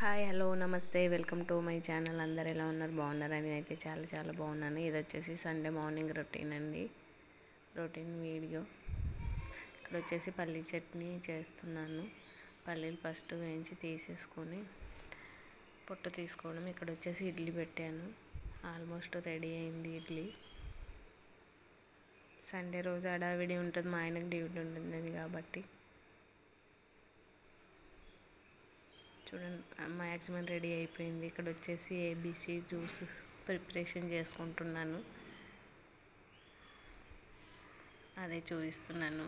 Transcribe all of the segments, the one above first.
Hi hello నమస్తే welcome to my channel. అందరు ఎలా ఉన్నారు? బాగున్నారని అయితే చాలా బాగున్నాను. ఇది వచ్చేసి సండే మార్నింగ్ రొటీన్ అండి, రొటీన్ వీడియో. ఇక్కడ వచ్చేసి పల్లీ చట్నీ చేస్తున్నాను. పల్లీలు ఫస్ట్ వేయించి తీసేసుకొని పొట్టు తీసుకోవడం. ఇక్కడ వచ్చేసి ఇడ్లీ పెట్టాను, ఆల్మోస్ట్ రెడీ అయింది ఇడ్లీ. సండే రోజు హడావిడి ఉంటుంది, మా ఆయనకు డ్యూటీ ఉంటుంది కాబట్టి చూడండి మ్యాక్సిమం రెడీ అయిపోయింది. ఇక్కడ వచ్చేసి ఏబీసీ జ్యూస్ ప్రిపరేషన్ చేసుకుంటున్నాను, అదే చూపిస్తున్నాను.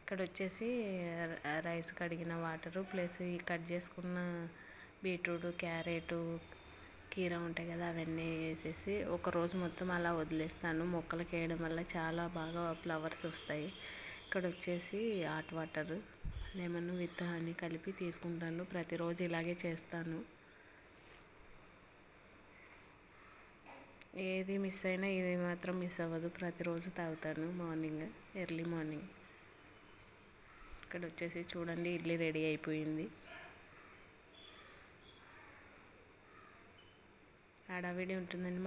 ఇక్కడ వచ్చేసి రైస్ కడిగిన వాటరు ప్లస్ ఈ కట్ చేసుకున్న బీట్రూట్, క్యారెట్, కీరా ఉంటాయి కదా, అవన్నీ వేసేసి ఒకరోజు మొత్తం అలా వదిలేస్తాను. మొక్కలకి వేయడం వల్ల చాలా బాగా ఫ్లవర్స్ వస్తాయి. ఇక్కడ వచ్చేసి hot water, lemon with honey కలిపి తీసుకుంటాను. ప్రతిరోజు ఇలాగే చేస్తాను. ఏది మిస్ అయినా ఇది మాత్రం మిస్ అవ్వదు, ప్రతిరోజు తాగుతాను మార్నింగ్, ఎర్లీ మార్నింగ్. ఇక్కడ వచ్చేసి చూడండి ఇడ్లీ రెడీ అయిపోయింది. హడావిడి ఉంటుందండి.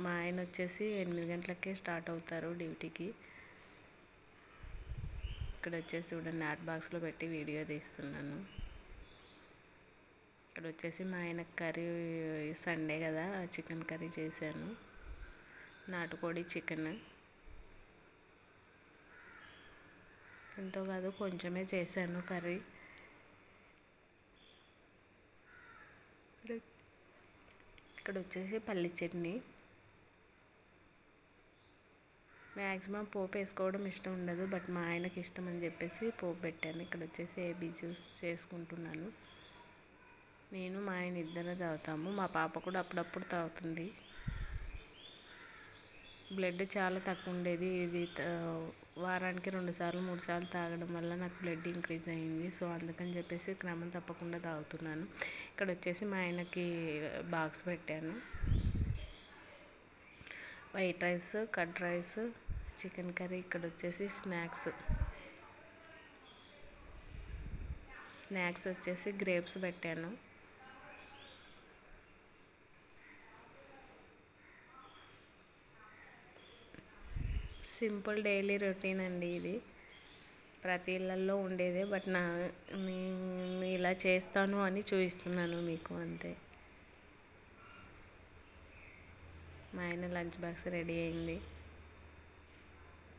మా ఆయన వచ్చేసి 8 గంటలకే స్టార్ట్ అవుతారు డ్యూటీకి. ఇక్కడ వచ్చేసి చూడండి హాట్ బాక్స్లో పెట్టి వీడియో తీస్తున్నాను. ఇక్కడ వచ్చేసి మా ఆయన కర్రీ, సండే కదా చికెన్ కర్రీ చేశాను, నాటుకోడి చికెన్. ఎంతో కాదు కొంచెమే చేశాను కర్రీ. ఇక్కడ వచ్చేసి పల్లి చట్నీ. మ్యాక్సిమం పోపు వేసుకోవడం ఇష్టం ఉండదు, బట్ మా ఆయనకి ఇష్టం అని చెప్పేసి పోపు పెట్టాను. ఇక్కడ వచ్చేసి ఏబీ జ్యూస్ చేసుకుంటున్నాను. నేను మా ఆయన ఇద్దరు తాగుతాము, మా పాప కూడా అప్పుడప్పుడు తాగుతుంది. బ్లడ్ చాలా తక్కువ ఉండేది, ఇది వారానికి 2 సార్లు 3 సార్లు తాగడం వల్ల నాకు బ్లడ్ ఇంక్రీజ్ అయింది. సో అందుకని చెప్పేసి క్రమం తప్పకుండా తాగుతున్నాను. ఇక్కడ వచ్చేసి మా ఆయనకి బాక్స్ పెట్టాను. White rice, curd rice, chicken curry. ఇక్కడ వచ్చేసి స్నాక్స్ వచ్చేసి గ్రేప్స్ పెట్టాను. సింపుల్ డైలీ రొటీన్ అండి ఇది, ప్రతి ఇళ్ళల్లో ఉండేదే, బట్ నేను ఇలా చేస్తాను అని చూపిస్తున్నాను మీకు, అంతే. మా ఆయన లంచ్ బాక్స్ రెడీ అయింది.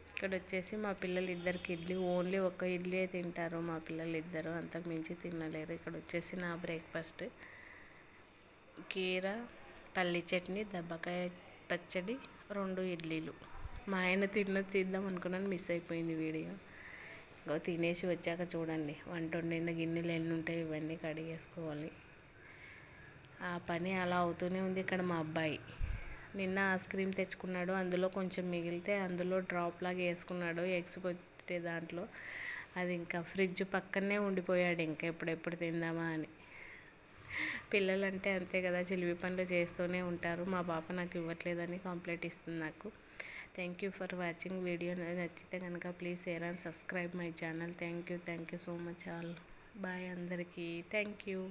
ఇక్కడ వచ్చేసి మా పిల్లలు ఇద్దరికి ఇడ్లీ, ఓన్లీ ఒక ఇడ్లీ తింటారు మా పిల్లలు ఇద్దరు, అంతకు మించి తినలేరు. ఇక్కడ వచ్చేసి నా బ్రేక్ఫాస్ట్ కీర, పల్లి చట్నీ, దబ్బకాయ పచ్చడి, 2 ఇడ్లీలు. మా ఆయన తీద్దాం అనుకున్నాను, మిస్ అయిపోయింది వీడియో. తినేసి వచ్చాక చూడండి వంట వండిన గిన్నెలు ఎన్ని ఉంటాయి, ఇవన్నీ కడిగేసుకోవాలి. ఆ పని అలా అవుతూనే ఉంది. ఇక్కడ మా అబ్బాయి నిన్న ఐస్ క్రీమ్ తెచ్చుకున్నాడు, అందులో కొంచెం మిగిలితే అందులో డ్రాప్ లాగా వేసుకున్నాడు ఎగ్స్ పెట్టే దాంట్లో. అది ఇంకా ఫ్రిడ్జ్ పక్కనే ఉండిపోయాడు, ఇంకా ఎప్పుడెప్పుడు తిందామా అని. పిల్లలంటే అంతే కదా, చిలిపి పనులు చేస్తూనే ఉంటారు. మా పాప నాకు ఇవ్వట్లేదని కంప్లైంట్ ఇస్తుంది నాకు. Thank you for watching. Video నచ్చితే కనుక please share and subscribe my channel. Thank you so much all. Bye అందరికీ. Thank you.